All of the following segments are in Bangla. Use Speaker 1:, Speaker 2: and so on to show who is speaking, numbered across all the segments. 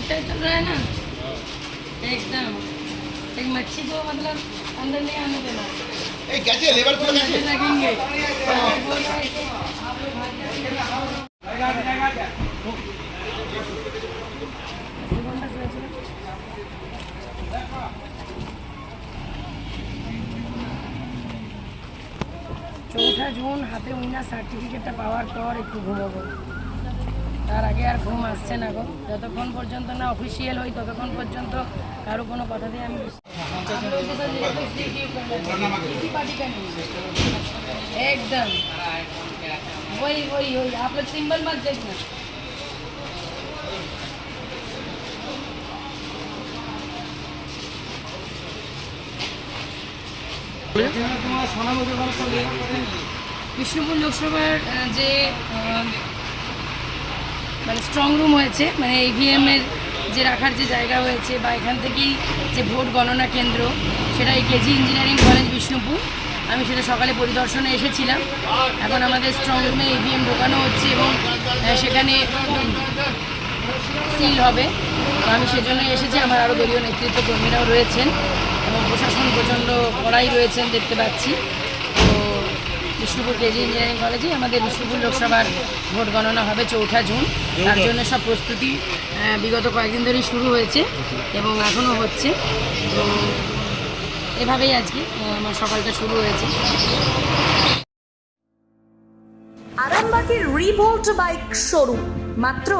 Speaker 1: टाइट चल रहा है ना एकदम। एक मच्छी को मतलब अंदर नहीं आने देना।
Speaker 2: कैसे लेबर कैसे
Speaker 1: लगेंगे चौथा जून हाथे উইনার সার্টিফিকেটটা পাওয়ার পর একটু ঘুমাবো, তার আগে আর ঘুম আসছে না গো। যতক্ষণ পর্যন্ত না অফিসিয়াল হই ততক্ষণ পর্যন্ত কারো কোনো কথা দিয়ে আমি एकदम वही वही वही। आप लोग सिंबल मत देखना। বিষ্ণুপুর লোকসভার যে মানে স্ট্রং রুম হয়েছে, মানে ইভিএমের যে রাখার যে জায়গা হয়েছে বা এখান থেকেই যে ভোট গণনা কেন্দ্র, সেটা এই কেজি ইঞ্জিনিয়ারিং কলেজ বিষ্ণুপুর। আমি সেটা সকালে পরিদর্শনে এসেছিলাম। এখন আমাদের স্ট্রং রুমে ইভিএম ঢোকানো হচ্ছে এবং সেখানে সিল হবে। তো আমি সেজন্যই এসেছি। আমার আরও দলীয় নেতৃত্ব কর্মীরাও রয়েছেন এবং প্রশাসন প্রচণ্ড কড়াই রয়েছেন দেখতে পাচ্ছি। তো বিষ্ণুপুর কেজি ইঞ্জিনিয়ারিং কলেজে আমাদের বিষ্ণুপুর লোকসভার ভোট গণনা হবে 4 জুন। তার জন্য সব প্রস্তুতি বিগত কয়েকদিন ধরেই শুরু হয়েছে এবং এখনও হচ্ছে। তো এভাবেই আজকে আমার সকালটা শুরু হয়েছে।
Speaker 3: আরামবাগের রিভোল্ট বাইক শোরুম। মাত্র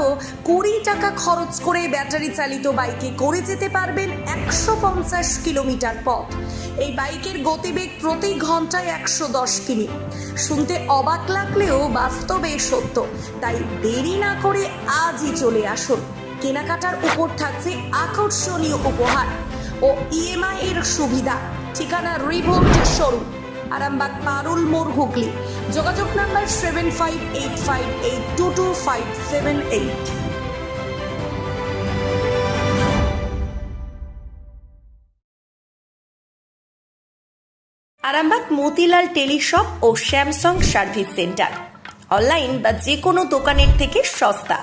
Speaker 3: 20 টাকা খরচ করে ব্যাটারি চালিত বাইকে করে যেতে পারবেন 150 কিলোমিটার পথ। এই বাইকের গতিবেগ প্রতি ঘন্টায় 110 কিমি। শুনতে অবাক লাগলেও বাস্তবে সত্য। তাই দেরি না করে আজই চলে আসুন। কেনাকাটার উপর থাকছে আকর্ষণীয় উপহার ও ইএমআই এর সুবিধা। ঠিকানা রিভোল্ট শোরুম, আরামবাগ পারুল মোড়, হুগলি। যোগাযোগ নাম্বার 7585822578। আরামবাগ মতিলাল টেলিশপ ও স্যামসাং সার্ভিস সেন্টার। অনলাইন বা যে কোনো দোকানের থেকে সস্তা।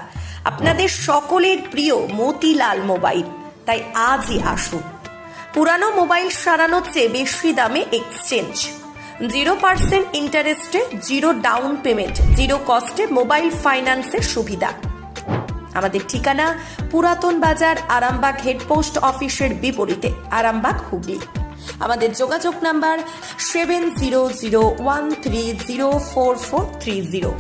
Speaker 3: আপনাদের সকলের প্রিয় মতিলাল মোবাইল। তাই আজই আসুন। পুরানো মোবাইল সারানোর চেয়ে বেশি দামে এক্সচেঞ্জ। 0% ইন্টারেস্টে, 0 ডাউন পেমেন্ট, 0 কস্টে মোবাইল ফাইন্যান্সের সুবিধা। আমাদের ঠিকানা পুরাতন বাজার, আরামবাগ হেডপোস্ট অফিসের বিপরীতে, আরামবাগ, হুগলি। আমাদের যোগাযোগ নাম্বার 7001304430।